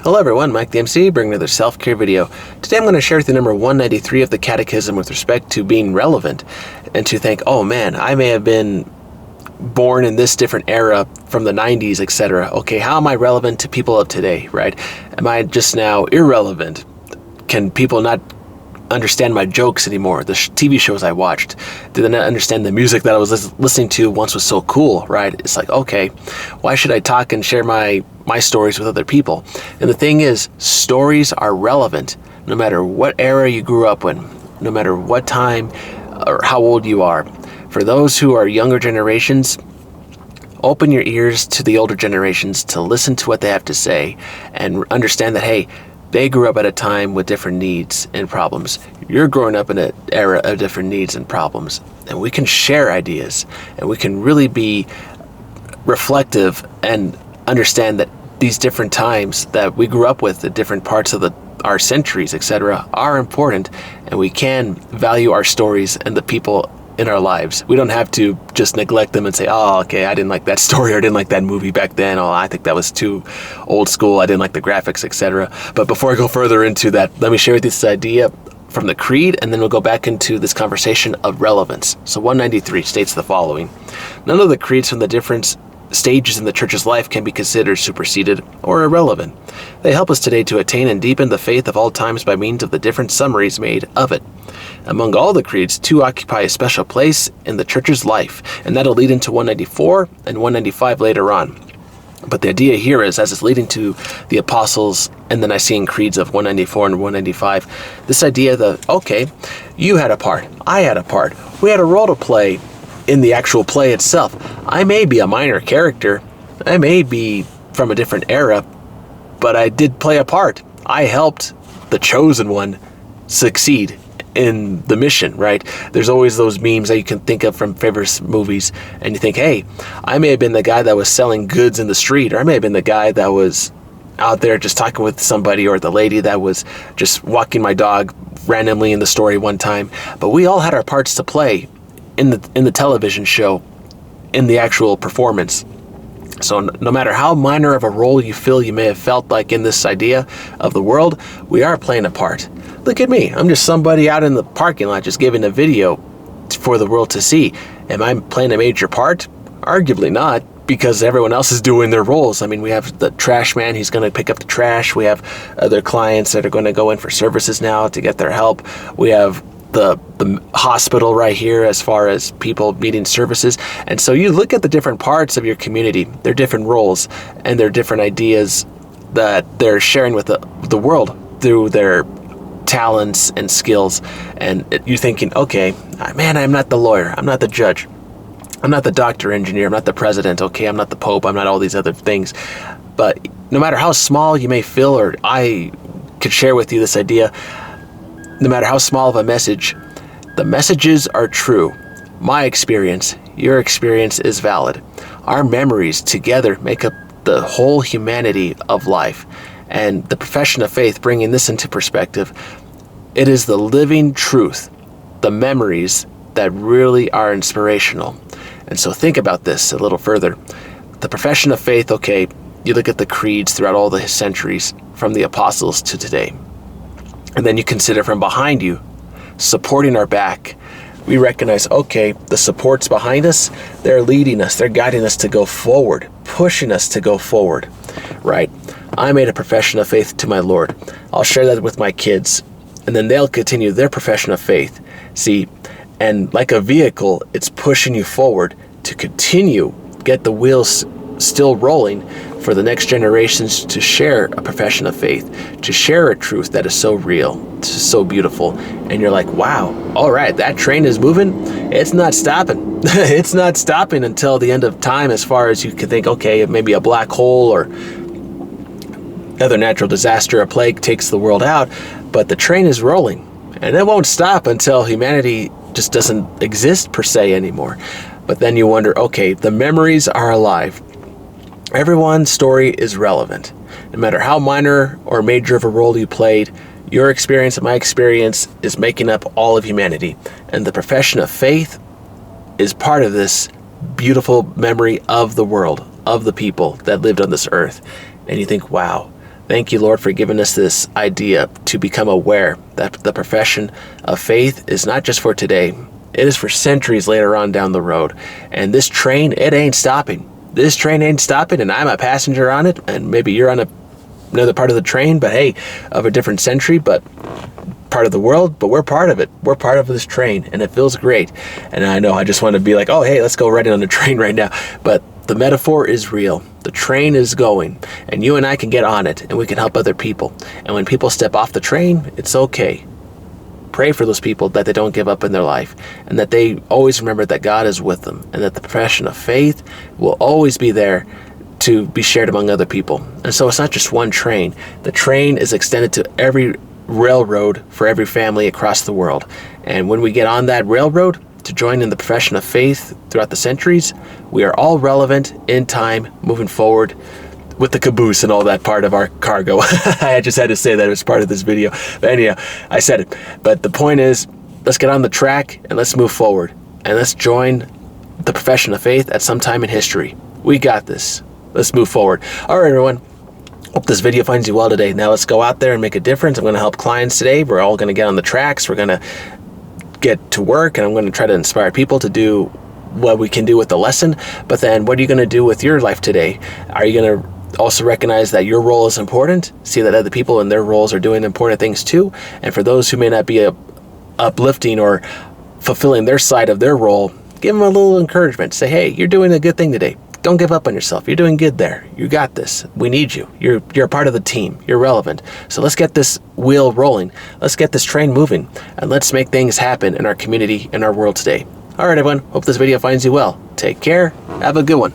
Hello everyone, Mike the MC, bringing another self-care video. Today I'm going to share with you number 193 of the Catechism with respect to being relevant, and to think, oh man, I may have been born in this different era from the 90s, etc. Okay, how am I relevant to people of today, right? Am I just now irrelevant? Can people not understand my jokes anymore? The TV shows I watched, did they not understand the music that I was listening to once was so cool, right? It's like, okay, why should I talk and share my stories with other people? And the thing is, stories are relevant no matter what era you grew up in, no matter what time or how old you are. For those who are younger generations, open your ears to the older generations to listen to what they have to say and understand that, hey, they grew up at a time with different needs and problems. You're growing up in an era of different needs and problems. And we can share ideas, and we can really be reflective and understand that these different times that we grew up with, the different parts of our centuries, etc., are important, and we can value our stories and the people in our lives. We don't have to just neglect them and say, oh, okay, I didn't like that story, or I didn't like that movie back then, oh, I think that was too old school, I didn't like the graphics, etc. But before I go further into that, let me share with you this idea from the Creed, and then we'll go back into this conversation of relevance. So 193 states the following: none of the creeds from the different stages in the Church's life can be considered superseded or irrelevant. They help us today to attain and deepen the faith of all times by means of the different summaries made of it. Among all the creeds, two occupy a special place in the Church's life, and that'll lead into 194 and 195 later on. But the idea here is, as it's leading to the Apostles and the Nicene Creeds of 194 and 195, this idea that, okay, you had a part, I had a part, we had a role to play in the actual play itself. I may be a minor character, I may be from a different era, but I did play a part. I helped the chosen one succeed in the mission, right? There's always those memes that you can think of from favorite movies, and you think, hey, I may have been the guy that was selling goods in the street, or I may have been the guy that was out there just talking with somebody, or the lady that was just walking my dog randomly in the story one time. But we all had our parts to play in the television show, in the actual performance. So no matter how minor of a role you feel you may have felt like in this idea of the world, we are playing a part. Look at me, I'm just somebody out in the parking lot just giving a video for the world to see. Am I playing a major part? Arguably not, because everyone else is doing their roles. I mean, we have the trash man, he's going to pick up the trash. We have other clients that are going to go in for services now to get their help. We have the hospital right here as far as people needing services. And so you look at the different parts of your community, their different roles and their different ideas that they're sharing with the world through their talents and skills. And you're thinking, okay, man, I'm not the lawyer, I'm not the judge, I'm not the doctor, engineer, I'm not the president, okay, I'm not the pope, I'm not all these other things. But no matter how small you may feel, or I could share with you this idea, no matter how small of a message, the messages are true. My experience, your experience is valid. Our memories together make up the whole humanity of life. And the profession of faith, bringing this into perspective, it is the living truth, the memories that really are inspirational. And so think about this a little further. The profession of faith, okay, you look at the creeds throughout all the centuries, from the apostles to today. And then you consider from behind you, supporting our back. We recognize, okay, the support's behind us, they're leading us, they're guiding us to go forward, pushing us to go forward, right? I made a profession of faith to my Lord. I'll share that with my kids, and then they'll continue their profession of faith. See, and like a vehicle, it's pushing you forward to continue, get the wheels still rolling for the next generations to share a profession of faith, to share a truth that is so real, so beautiful. And you're like, wow, all right, that train is moving. It's not stopping. It's not stopping until the end of time, as far as you can think, okay, maybe a black hole or other natural disaster, a plague takes the world out, but the train is rolling, and it won't stop until humanity just doesn't exist per se anymore. But then you wonder, okay, the memories are alive. Everyone's story is relevant. No matter how minor or major of a role you played, your experience and my experience is making up all of humanity. And the profession of faith is part of this beautiful memory of the world, of the people that lived on this earth. And you think, wow, Thank you, Lord, for giving us this idea to become aware that the profession of faith is not just for today. It is for centuries later on down the road. And this train, it ain't stopping. This train ain't stopping, and I'm a passenger on it, and maybe you're on another part of the train, but hey, of a different century, but part of the world, but we're part of it. We're part of this train, and it feels great. And I know I just want to be like, oh, hey, let's go right in on the train right now. But the metaphor is real. The train is going, and you and I can get on it, and we can help other people. And when people step off the train, it's okay. Pray for those people that they don't give up in their life, and that they always remember that God is with them, and that the profession of faith will always be there to be shared among other people. And so it's not just one train. The train is extended to every railroad for every family across the world. And when we get on that railroad to join in the profession of faith throughout the centuries, we are all relevant in time, moving forward with the caboose and all that part of our cargo. I just had to say that it was part of this video. But anyhow, I said it. But the point is, let's get on the track and let's move forward. And let's join the profession of faith at some time in history. We got this. Let's move forward. All right, everyone. Hope this video finds you well today. Now let's go out there and make a difference. I'm going to help clients today. We're all going to get on the tracks. We're going to get to work, and I'm going to try to inspire people to do what we can do with the lesson. But then what are you going to do with your life today? Are you going to also recognize that your role is important? See that other people in their roles are doing important things too? And for those who may not be uplifting or fulfilling their side of their role, give them a little encouragement. Say, hey, you're doing a good thing today. Don't give up on yourself. You're doing good there. You got this. We need you. You're a part of the team. You're relevant. So let's get this wheel rolling. Let's get this train moving, and let's make things happen in our community, in our world today. All right, everyone. Hope this video finds you well. Take care. Have a good one.